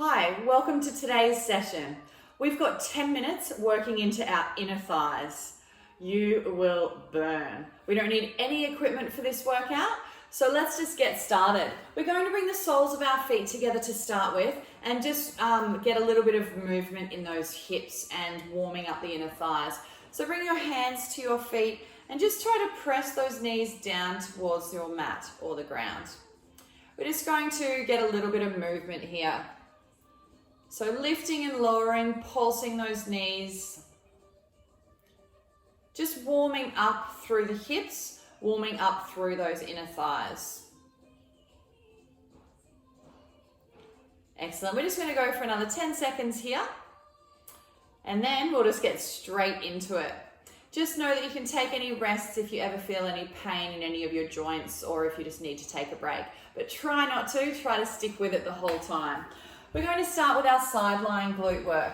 Hi, welcome to today's session. We've got 10 minutes working into our inner thighs. You will burn. We don't need any equipment for this workout, so let's just get started. We're going to bring the soles of our feet together to start with and just get a little bit of movement in those hips and warming up the inner thighs. So bring your hands to your feet and just try to press those knees down towards your mat or the ground. We're just going to get a little bit of movement here. So lifting and lowering, pulsing those knees. Just warming up through the hips, warming up through those inner thighs. Excellent. We're just going to go for another 10 seconds here. And then we'll just get straight into it. Just know that you can take any rests if you ever feel any pain in any of your joints or if you just need to take a break. But try not to, try to stick with it the whole time. We're going to start with our side lying glute work.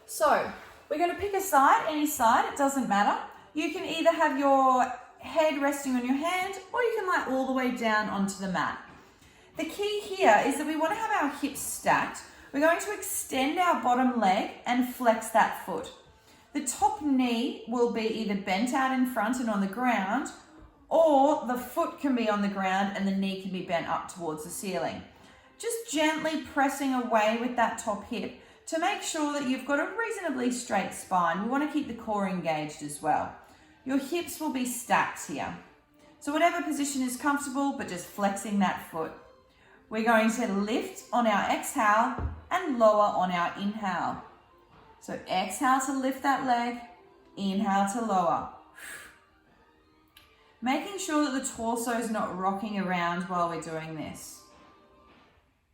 So we're going to pick a side, any side, it doesn't matter. You can either have your head resting on your hand or you can lie all the way down onto the mat. The key here is that we want to have our hips stacked. We're going to extend our bottom leg and flex that foot. The top knee will be either bent out in front and on the ground, or the foot can be on the ground and the knee can be bent up towards the ceiling. Just gently pressing away with that top hip to make sure that you've got a reasonably straight spine. We want to keep the core engaged as well. Your hips will be stacked here. So whatever position is comfortable, but just flexing that foot. We're going to lift on our exhale and lower on our inhale. So exhale to lift that leg, inhale to lower. Making sure that the torso is not rocking around while we're doing this.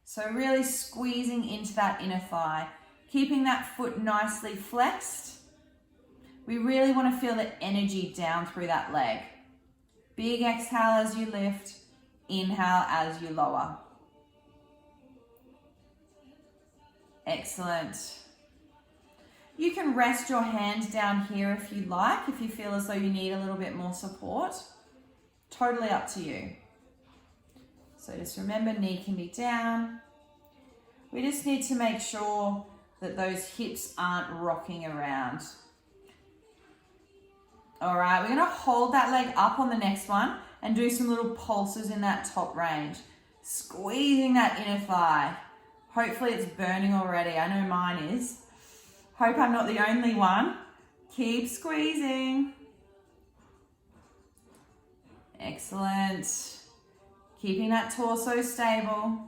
So really squeezing into that inner thigh, keeping that foot nicely flexed. We really want to feel the energy down through that leg. Big exhale as you lift, inhale as you lower. Excellent. You can rest your hand down here if you like, if you feel as though you need a little bit more support. Totally up to you. So just remember, knee can be down. We just need to make sure that those hips aren't rocking around. All right, we're going to hold that leg up on the next one and do some little pulses in that top range. Squeezing that inner thigh. Hopefully it's burning already. I know mine is. Hope I'm not the only one. Keep squeezing. Excellent. Keeping that torso stable.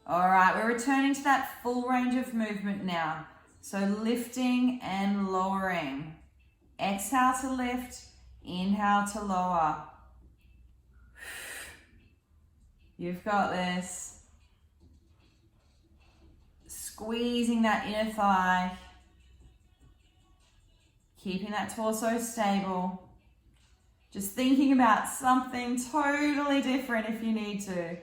All right, we're returning to that full range of movement now. So lifting and lowering. Exhale to lift, inhale to lower. You've got this. Squeezing that inner thigh. Keeping that torso stable. Just thinking about something totally different if you need to.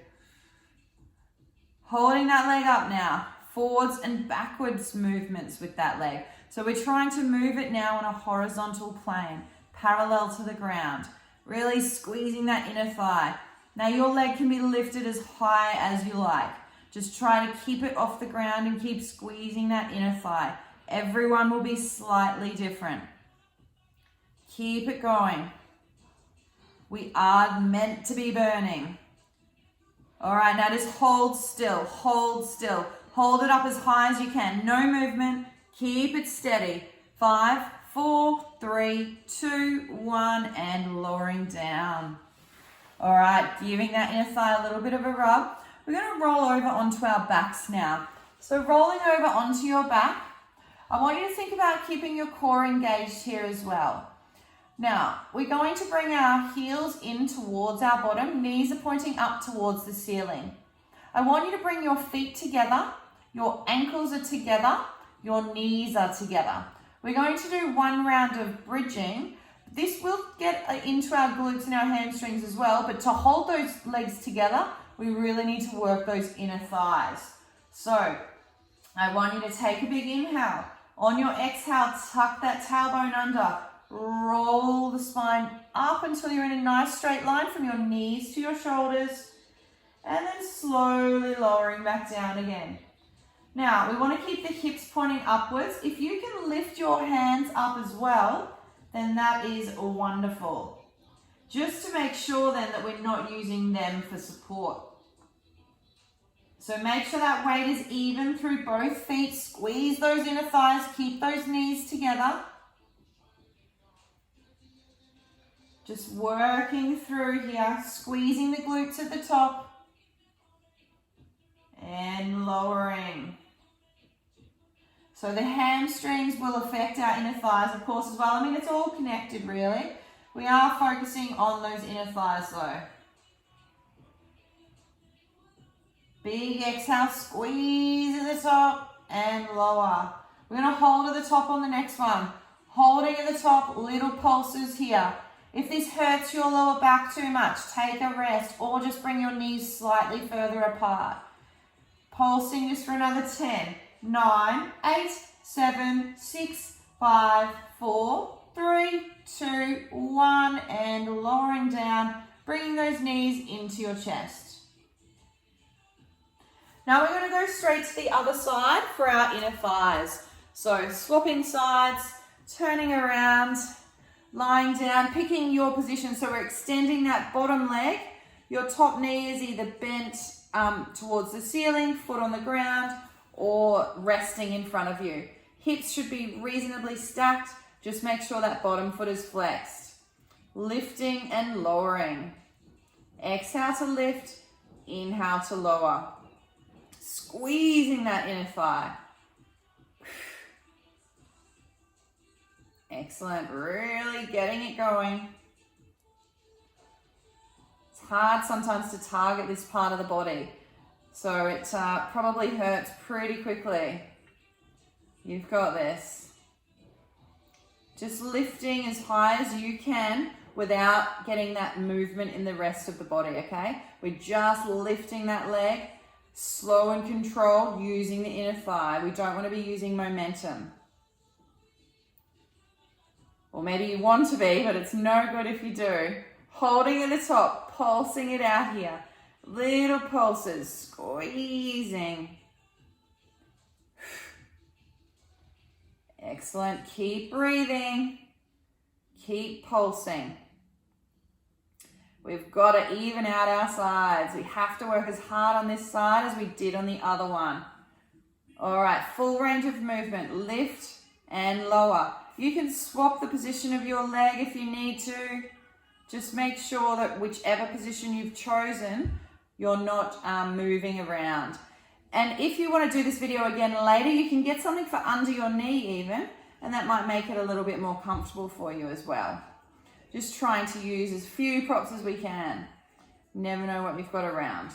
Holding that leg up now. Forwards and backwards movements with that leg. So we're trying to move it now on a horizontal plane, parallel to the ground. Really squeezing that inner thigh. Now your leg can be lifted as high as you like. Just try to keep it off the ground and keep squeezing that inner thigh. Everyone will be slightly different. Keep it going. We are meant to be burning. All right, now just hold still, hold still. Hold it up as high as you can. No movement. Keep it steady. 5, 4, 3, 2, 1, and lowering down. All right, giving that inner thigh a little bit of a rub. We're going to roll over onto our backs now. So rolling over onto your back, I want you to think about keeping your core engaged here as well. Now, we're going to bring our heels in towards our bottom. Knees are pointing up towards the ceiling. I want you to bring your feet together. Your ankles are together. Your knees are together. We're going to do one round of bridging. This will get into our glutes and our hamstrings as well, but to hold those legs together, we really need to work those inner thighs. So, I want you to take a big inhale. On your exhale, tuck that tailbone under. Roll the spine up until you're in a nice straight line from your knees to your shoulders. and then slowly lowering back down again. Now, we want to keep the hips pointing upwards. If you can lift your hands up as well, then that is wonderful. Just to make sure then that we're not using them for support. So make sure that weight is even through both feet. Squeeze those inner thighs, keep those knees together. Just working through here, squeezing the glutes at the top and lowering. So the hamstrings will affect our inner thighs, of course, as well. I mean, it's all connected, really. We are focusing on those inner thighs, though. Big exhale, squeeze at the top and lower. We're going to hold at the top on the next one. Holding at the top, little pulses here. If this hurts your lower back too much, take a rest or just bring your knees slightly further apart. Pulsing just for another 10, 9, 8, 7, 6, 5, 4, 3, 2, 1, and lowering down, bringing those knees into your chest. Now we're going to go straight to the other side for our inner thighs. So swapping sides, turning around, lying down, picking your position. So we're extending that bottom leg. Your top knee is either bent towards the ceiling, foot on the ground, or resting in front of you. Hips should be reasonably stacked. Just make sure that bottom foot is flexed. Lifting and lowering. Exhale to lift, inhale to lower. Squeezing that inner thigh. Excellent, really getting it going. It's hard sometimes to target this part of the body, so it probably hurts pretty quickly. You've got this. Just lifting as high as you can without getting that movement in the rest of the body, okay? We're just lifting that leg, slow and controlled, using the inner thigh. We don't want to be using momentum. Or maybe you want to be, but it's no good if you do. Holding at the top, pulsing it out here. Little pulses, squeezing. Excellent. Keep breathing. Keep pulsing. We've got to even out our sides. We have to work as hard on this side as we did on the other one. All right, full range of movement. Lift and lower. You can swap the position of your leg if you need to. Just make sure that whichever position you've chosen, you're not moving around. And if you want to do this video again later, you can get something for under your knee even, and that might make it a little bit more comfortable for you as well. Just trying to use as few props as we can. Never know what we've got around.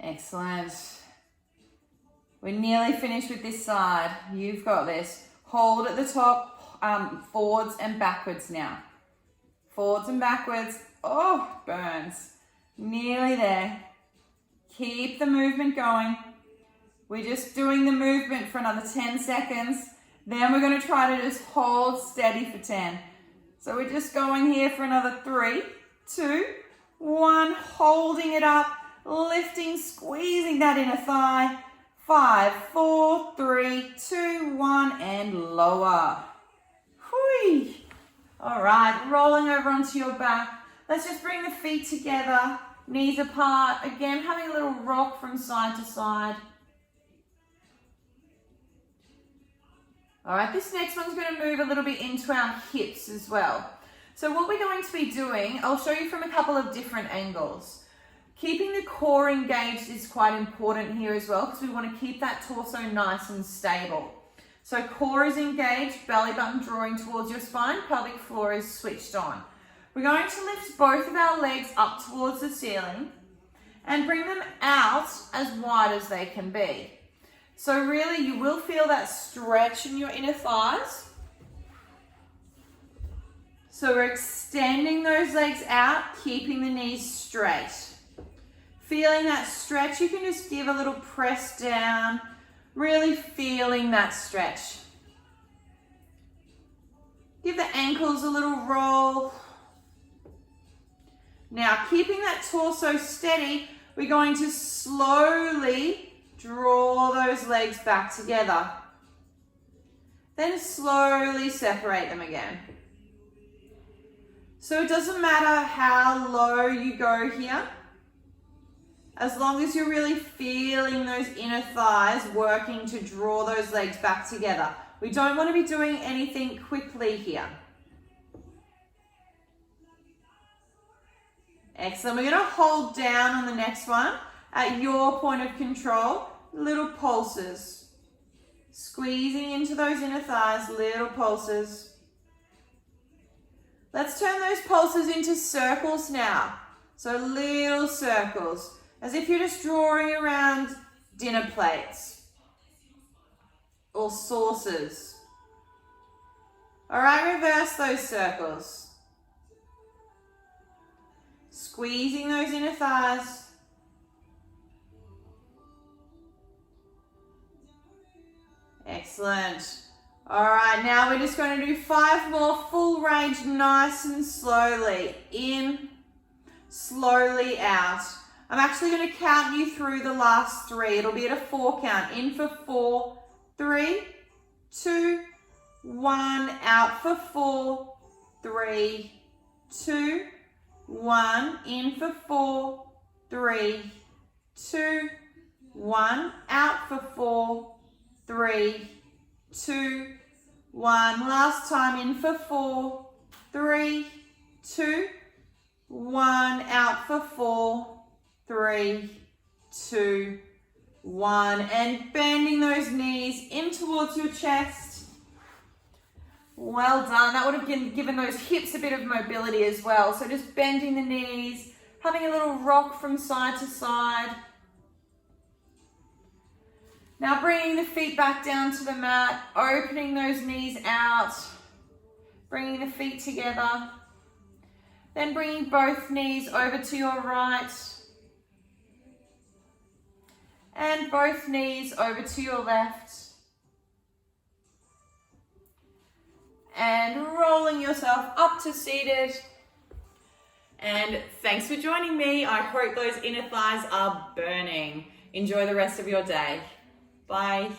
Excellent. We're nearly finished with this side. You've got this. Hold at the top, forwards and backwards now. Forwards and backwards. Oh, burns. Nearly there. Keep the movement going. We're just doing the movement for another 10 seconds. Then we're going to try to just hold steady for 10. So we're just going here for another 3, 2, 1. Holding it up, lifting, squeezing that inner thigh. 5, 4, 3, 2, 1, and lower. Whee! All right, rolling over onto your back. Let's just bring the feet together, knees apart. Again, having a little rock from side to side. All right, this next one's going to move a little bit into our hips as well. So what we're going to be doing, I'll show you from a couple of different angles. Keeping the core engaged is quite important here as well because we want to keep that torso nice and stable. So core is engaged, belly button drawing towards your spine, pelvic floor is switched on. We're going to lift both of our legs up towards the ceiling and bring them out as wide as they can be. So really you will feel that stretch in your inner thighs. So we're extending those legs out, keeping the knees straight. Feeling that stretch, you can just give a little press down, really feeling that stretch. Give the ankles a little roll. Now, keeping that torso steady, we're going to slowly draw those legs back together. Then slowly separate them again. So it doesn't matter how low you go here, as long as you're really feeling those inner thighs working to draw those legs back together. We don't want to be doing anything quickly here. Excellent. We're going to hold down on the next one at your point of control. Little pulses. Squeezing into those inner thighs, little pulses. Let's turn those pulses into circles now. So little circles, as if you're just drawing around dinner plates or saucers. All right, reverse those circles. Squeezing those inner thighs. Excellent. All right, now we're just going to do 5 more full range, nice and slowly. In, slowly out. I'm actually going to count you through the last 3. It'll be at a 4 count. In for 4, 3, 2, 1. Out for 4, 3, 2, 1. In for 4, 3, 2, 1. Out for 4, 3, 2, 1. Last time. In for 4, 3, 2, 1. Out for 4, 3, 2, 1. And bending those knees in towards your chest. Well done. That would have given those hips a bit of mobility as well. So just bending the knees, having a little rock from side to side. Now bringing the feet back down to the mat, opening those knees out, bringing the feet together, then bringing both knees over to your right and both knees over to your left, and rolling yourself up to seated. And thanks for joining me. I hope those inner thighs are burning. Enjoy the rest of your day. Bye.